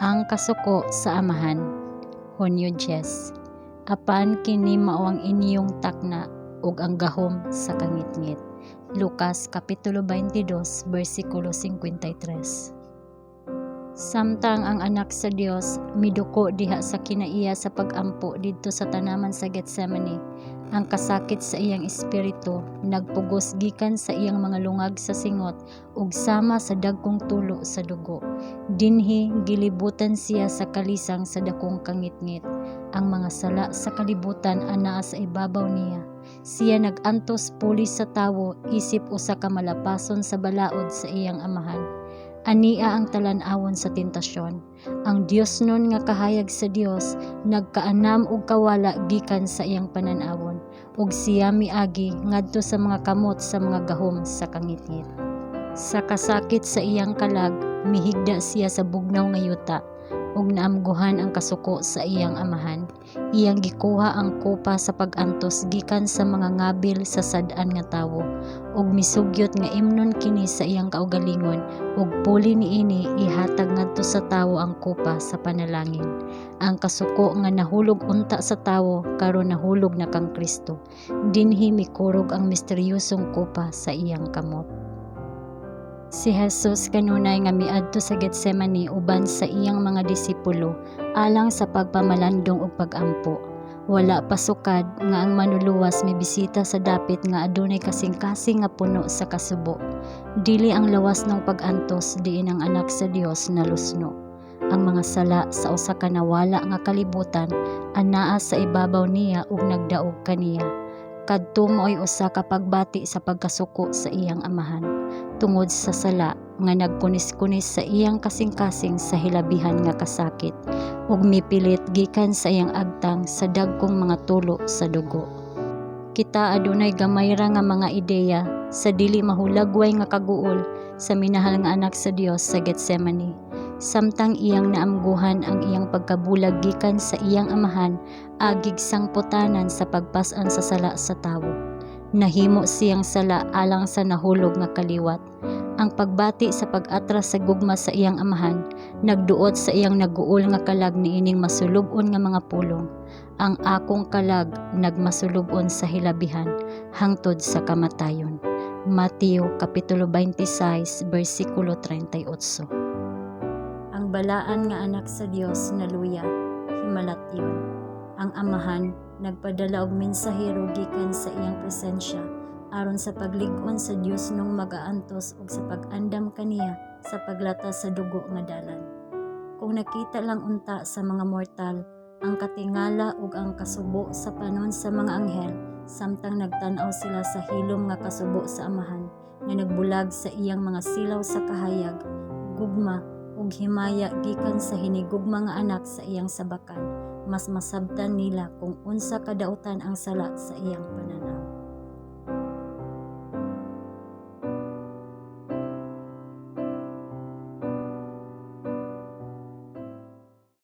Ang kasuko sa amahan. Hunyo 10. Apan kini mao ang inyong takna ug ang gahom sa kangitngit. Lucas kapitulo 22 bersikulo 53. Samtang ang anak sa Dios miduko diha sa kinaiya sa pag-ampo didto sa tanaman sa Getsemani, ang kasakit sa iyang espiritu nagpugos gikan sa iyang mga lungag sa singot ug sama sa dagkong tulo sa dugo. Dinhi gilibutan siya sa kalisang sa dakong kangitngit. Ang mga sala sa kalibutan anaa sa ibabaw niya. Siya nagantos pulis sa tawo isip usa ka malapason sa balaod sa iyang amahan. Ania ang talan-awon sa tentasyon. Ang Dios nun nga kahayag sa Dios nagkaanam og kawala gikan sa iyang panan-awon ug siya miagi ngadto sa mga kamot sa mga gahom sa kangitngit. Sa kasakit sa iyang kalag mihigda siya sa bugnaw nga yuta ug naamguhan ang kasuko sa iyang amahan. Iyang gikuha ang kopa sa pag-antos gikan sa mga ngabil sa sad-an nga tawo ug misugyot nga imnon kini sa iyang kaugalingon ug puli niini ihatag ngadto sa tawo ang kopa sa panalangin. Ang kasuko nga nahulog unta sa tawo karon nahulog na kang Kristo. Dinhi mikurog ang misteryosong kopa sa iyang kamot. Si Jesus kanunay nga miadto sa Getsemani uban sa iyang mga disipulo alang sa pagpamalandong ug pag-ampo. Wala pasukad nga ang manuluwas mibisita sa dapit nga adunay kasing-kasing nga puno sa kasubo. Dili ang lawas ng pag-antos diin ang anak sa Dios nalusno. Ang mga sala sa usa ka nawala nga kalibutan anaa sa ibabaw niya ug nagdaog kaniya. Kadto mo'y usa ka pagbati sa pagkasuko sa iyang amahan tungod sa sala nga nagkunis-kunis sa iyang kasing-kasing sa hilabihan nga kasakit ug mipilit gikan sa iyang agtang sa dagkong mga tulo sa dugo. Kita adunay gamay ra nga mga ideya sa dili mahulagway nga kaguol sa minahal nga anak sa Dios sa Getsemani. Samtang iyang naamguhan ang iyang pagkabulag gikan sa iyang amahan, agig sangputanan sa pagpas-an sa sala sa tawo. Nahimo siyang sala alang sa nahulog nga kaliwat. Ang pagbati sa pag-atras sa gugma sa iyang amahan, nagduot sa iyang naguol nga kalag niining masulub-on nga mga pulong. Ang akong kalag nagmasulub-on sa hilabihan, hangtod sa kamatayon. Mateo kapitulo 26 bersikulo 38. Ang balaan nga anak sa Dios naluya, himalat-yon. Ang amahan nagpadala og mensahero gikan sa iyang presensya aron sa paglig-on sa Dios nung mag-aantos ug sa pag-andam kaniya sa paglatas sa dugo nga dalan. Kung nakita lang unta sa mga mortal ang katingala ug ang kasubo sa panon sa mga anghel samtang nagtan-aw sila sa hilom nga kasubo sa amahan nga nagbulag sa iyang mga silaw sa kahayag, gugma ug himaya gikan sa hinigugma nga anak sa iyang sabakan, mas masabtan nila kung unsa kadautan ang sala sa iyang panan.